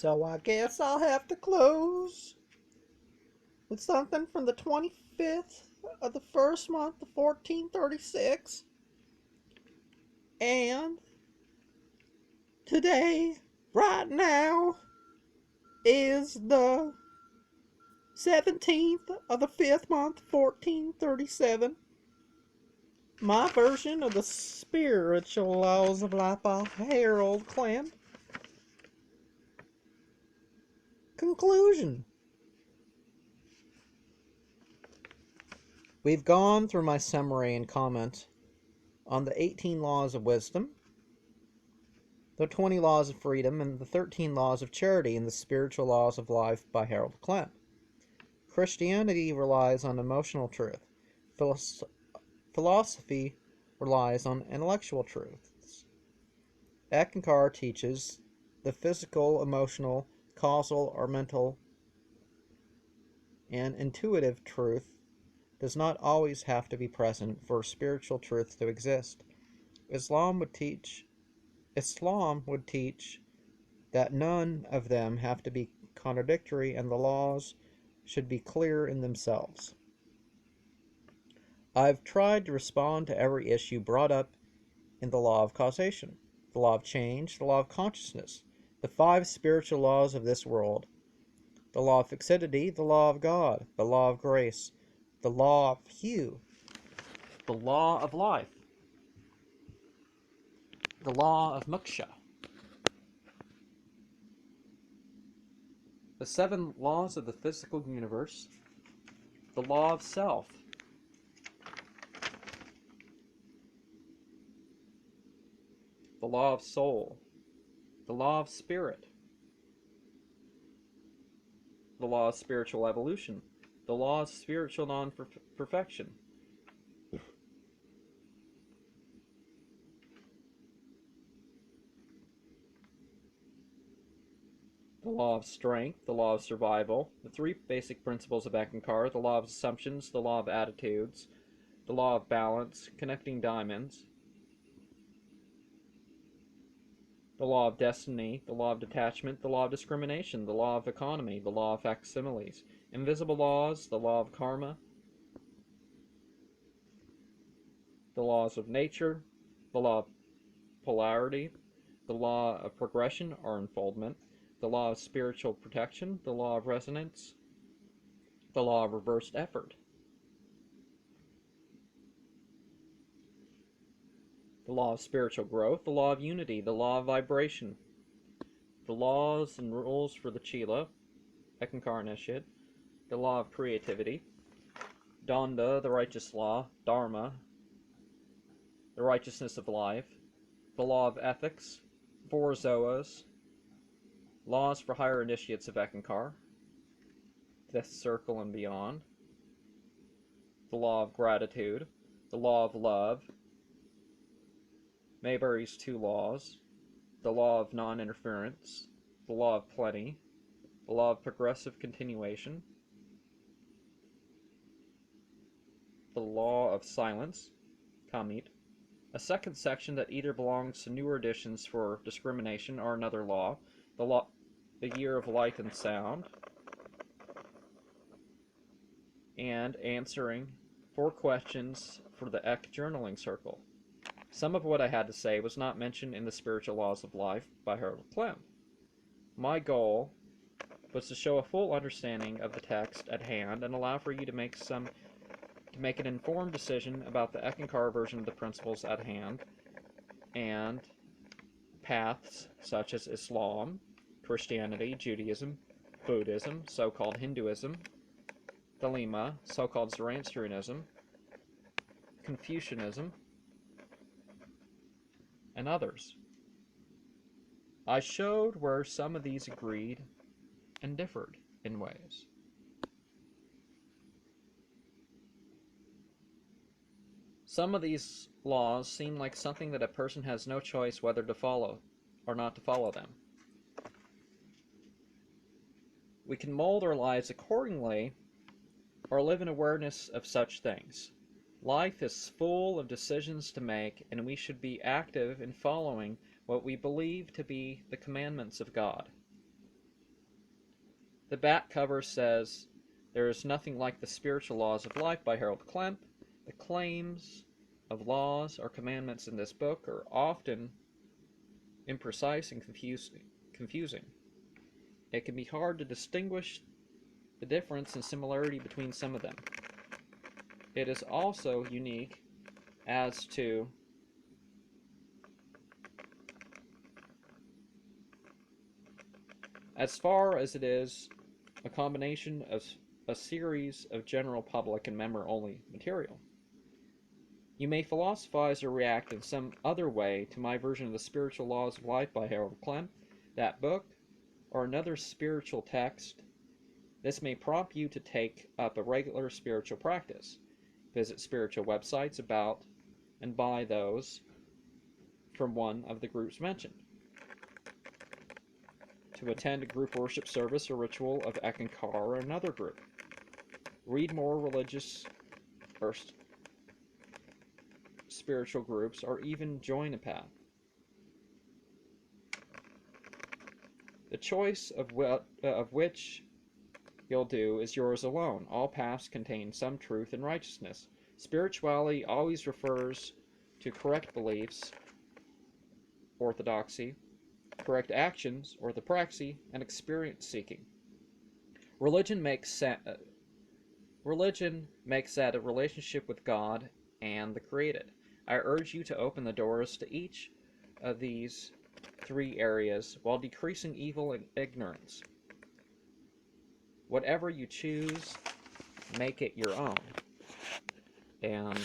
So I guess I'll have to close with something from the 25th of the first month of 1436. And today, right now, is the 17th of the 5th month, 1437. My version of the spiritual laws of life by Harold Klemp-Conclusion. We've gone through my summary and comment on the 18 laws of wisdom, the 20 laws of freedom, and the 13 laws of charity in the spiritual laws of life by Harold Klemp. Christianity relies on emotional truth. Philosophy relies on intellectual truths. Eckankar teaches the physical, emotional, causal, or mental and intuitive truth does not always have to be present for spiritual truth to exist. Islam would teach that none of them have to be contradictory and the laws should be clear in themselves. I've tried to respond to every issue brought up in the law of causation, the law of change, the law of consciousness, the 5 spiritual laws of this world, the law of fixity, the law of God, the law of grace, the law of hue, the law of life, the law of moksha, the 7 laws of the physical universe, the law of self, the law of soul, the law of spirit, the law of spiritual evolution, the law of spiritual non-perfection, the law of strength, the law of survival, the 3 basic principles of Eckankar, the law of assumptions, the law of attitudes, the law of balance, connecting diamonds, the law of destiny, the law of detachment, the law of discrimination, the law of economy, the law of facsimiles, invisible laws, the law of karma, the laws of nature, the law of polarity, the law of progression or unfoldment, the law of spiritual protection, the law of resonance, the law of reversed effort, the law of spiritual growth, the law of unity, the law of vibration, the laws and rules for the Chila, Eckankar Initiate, the law of creativity, Danda, the righteous law, Dharma, the righteousness of life, the law of ethics, 4 Zoas, laws for higher initiates of Eckankar, Fifth Circle and beyond, the law of gratitude, the law of love, Maybury's 2 laws, the law of non-interference, the law of plenty, the law of progressive continuation, the law of silence, Kamit, a second section that either belongs to newer editions for discrimination or another law, the year of light and sound, and answering 4 questions for the Eck Journaling Circle. Some of what I had to say was not mentioned in the Spiritual Laws of Life by Harold Klemp. My goal was to show a full understanding of the text at hand and allow for you to make an informed decision about the Eckankar version of the principles at hand and paths such as Islam, Christianity, Judaism, Buddhism, so-called Hinduism, Thelema, so-called Zoroastrianism, Confucianism, and others. I showed where some of these agreed and differed in ways. Some of these laws seem like something that a person has no choice whether to follow or not to follow them. We can mold our lives accordingly or live in awareness of such things. Life is full of decisions to make, and we should be active in following what we believe to be the commandments of God. The back cover says, "There is nothing like the spiritual laws of life" by Harold Klemp. The claims of laws or commandments in this book are often imprecise and confusing. It can be hard to distinguish the difference and similarity between some of them. It is also unique as far as it is a combination of a series of general public and member-only material. You may philosophize or react in some other way to my version of the Spiritual Laws of Life by Harold Klemp, that book, or another spiritual text. This may prompt you to take up a regular spiritual practice, visit spiritual websites about and buy those from one of the groups mentioned, to attend a group worship service or ritual of Ekankar or another group, read more religious or spiritual groups, or even join a path. The choice of which you'll do is yours alone. All paths contain some truth and righteousness. Spirituality always refers to correct beliefs, orthodoxy, correct actions, orthopraxy, and experience seeking. Religion makes that a relationship with God and the created. I urge you to open the doors to each of these three areas while decreasing evil and ignorance. Whatever you choose, make it your own. And